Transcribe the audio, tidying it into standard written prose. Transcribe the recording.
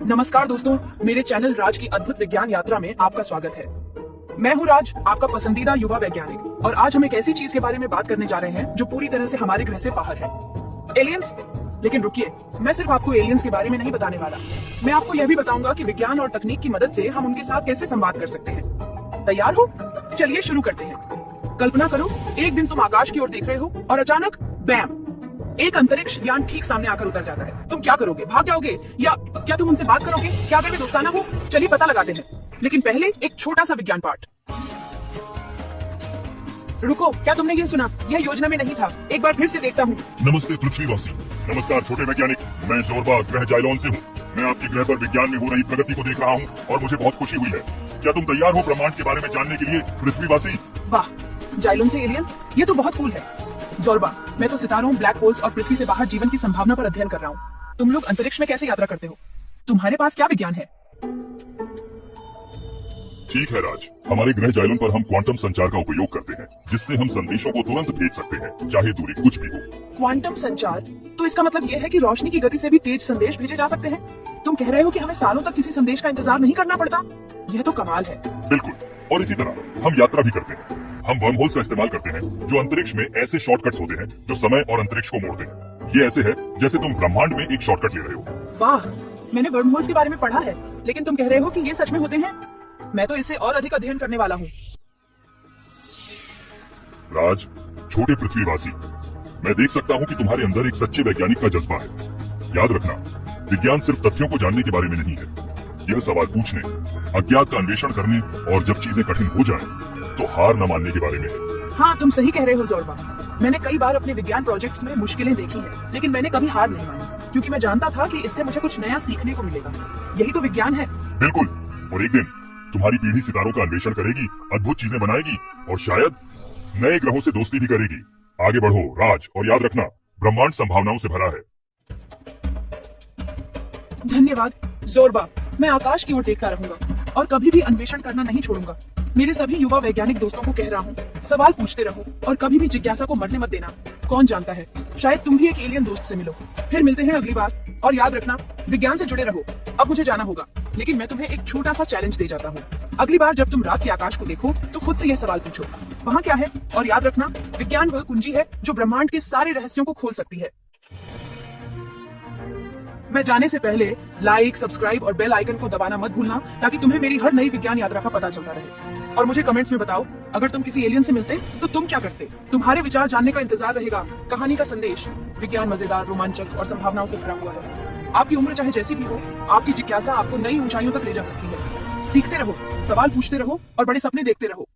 नमस्कार दोस्तों, मेरे चैनल राज की अद्भुत विज्ञान यात्रा में आपका स्वागत है। मैं हूं राज, आपका पसंदीदा युवा वैज्ञानिक, और आज हम एक ऐसी चीज के बारे में बात करने जा रहे हैं जो पूरी तरह से हमारे ग्रह से बाहर है, एलियंस। लेकिन रुकिए, मैं सिर्फ आपको एलियंस के बारे में नहीं बताने वाला, मैं आपको यह भी बताऊंगा कि विज्ञान और तकनीक की मदद से हम उनके साथ कैसे संवाद कर सकते हैं। तैयार हो? चलिए शुरू करते हैं। कल्पना करो, एक दिन तुम आकाश की ओर देख रहे हो और अचानक बैम, एक अंतरिक्ष यान ठीक सामने आकर उतर जाता है। तुम क्या करोगे? भाग जाओगे या क्या तुम उनसे बात करोगे? क्या अगर वे दोस्ताना हो? चलिए पता लगाते हैं, लेकिन पहले एक छोटा सा विज्ञान पाठ। रुको, क्या तुमने ये सुना? यह योजना में नहीं था, एक बार फिर से देखता हूँ। नमस्ते पृथ्वीवासी। नमस्कार छोटे वैज्ञानिक, मैं जोरबा ग्रह जाइलोन से हूँ। मैं आपके ग्रह पर विज्ञान में हो रही प्रगति को देख रहा हूँ और मुझे बहुत खुशी हुई है। क्या तुम तैयार हो ब्रह्मांड के बारे में जानने के लिए पृथ्वीवासी? वाह, जाइलोन से एलियन, ये तो बहुत कूल है। जोरबा, मैं तो सितारों, ब्लैक होल्स और पृथ्वी से बाहर जीवन की संभावना पर अध्ययन कर रहा हूँ। तुम लोग अंतरिक्ष में कैसे यात्रा करते हो? तुम्हारे पास क्या विज्ञान है? ठीक है राज, हमारे ग्रह जाइलोन पर हम क्वांटम संचार का उपयोग करते हैं, जिससे हम संदेशों को तुरंत भेज सकते हैं, चाहे दूरी कुछ भी हो। क्वांटम संचार? तो इसका मतलब यह है कि रोशनी की गति से भी तेज संदेश भेजे जा सकते हैं? तुम कह रहे हो कि हमें सालों तक किसी संदेश का इंतजार नहीं करना पड़ता? यह तो कमाल है। बिल्कुल, और इसी तरह हम यात्रा भी करते हैं। हम वर्महोल्स का इस्तेमाल करते हैं, जो अंतरिक्ष में ऐसे शॉर्टकट्स होते हैं जो समय और अंतरिक्ष को मोड़ते हैं। ये ऐसे है जैसे तुम ब्रह्मांड में एक शॉर्टकट ले रहे हो। वाह, मैंने वर्महोल्स के बारे में पढ़ा है, लेकिन तुम कह रहे हो कि ये सच में होते हैं? मैं तो इसे और अधिक अध्ययन करने वाला हूँ। राज, छोटे पृथ्वीवासी, मैं देख सकता हूँ कि तुम्हारे अंदर एक सच्चे वैज्ञानिक का जज्बा है। याद रखना, विज्ञान सिर्फ तथ्यों को जानने के बारे में नहीं है, यह सवाल पूछने, अज्ञात का अन्वेषण करने और जब चीजें कठिन हो जाएं, तो हार न मानने के बारे में है। हाँ, तुम सही कह रहे हो जोरबा। मैंने कई बार अपने विज्ञान प्रोजेक्ट्स में मुश्किलें देखी हैं, लेकिन मैंने कभी हार नहीं मानी, क्योंकि मैं जानता था कि इससे मुझे कुछ नया सीखने को मिलेगा। यही तो विज्ञान है। बिल्कुल, और एक दिन तुम्हारी पीढ़ी सितारों का अन्वेषण करेगी, अद्भुत चीजें बनाएगी और शायद नए ग्रहों से दोस्ती भी करेगी। आगे बढ़ो राज, और याद रखना, ब्रह्मांड संभावनाओं से भरा है। धन्यवाद जोरबा, मैं आकाश की ओर देखता रहूंगा और कभी भी अन्वेषण करना नहीं छोड़ूंगा। मेरे सभी युवा वैज्ञानिक दोस्तों को कह रहा हूँ, सवाल पूछते रहो और कभी भी जिज्ञासा को मरने मत देना। कौन जानता है, शायद तुम भी एक एलियन दोस्त से मिलो। फिर मिलते हैं अगली बार, और याद रखना, विज्ञान से जुड़े रहो। अब मुझे जाना होगा, लेकिन मैं तुम्हें एक छोटा सा चैलेंज दे जाता हूँ। अगली बार जब तुम रात के आकाश को देखो तो खुद से यह सवाल पूछो, वहाँ क्या है? और याद रखना, विज्ञान वह कुंजी है जो ब्रह्मांड के सारे रहस्यों को खोल सकती है। मैं जाने से पहले लाइक, सब्सक्राइब और बेल आइकन को दबाना मत भूलना, ताकि तुम्हें मेरी हर नई विज्ञान यात्रा का पता चलता रहे। और मुझे कमेंट्स में बताओ, अगर तुम किसी एलियन से मिलते तो तुम क्या करते? तुम्हारे विचार जानने का इंतजार रहेगा। कहानी का संदेश, विज्ञान मजेदार, रोमांचक और संभावनाओं से भरा हुआ है। आपकी उम्र चाहे जैसी भी हो, आपकी जिज्ञासा आपको नई ऊंचाइयों तक ले जा सकती है। सीखते रहो, सवाल पूछते रहो और बड़े सपने देखते रहो।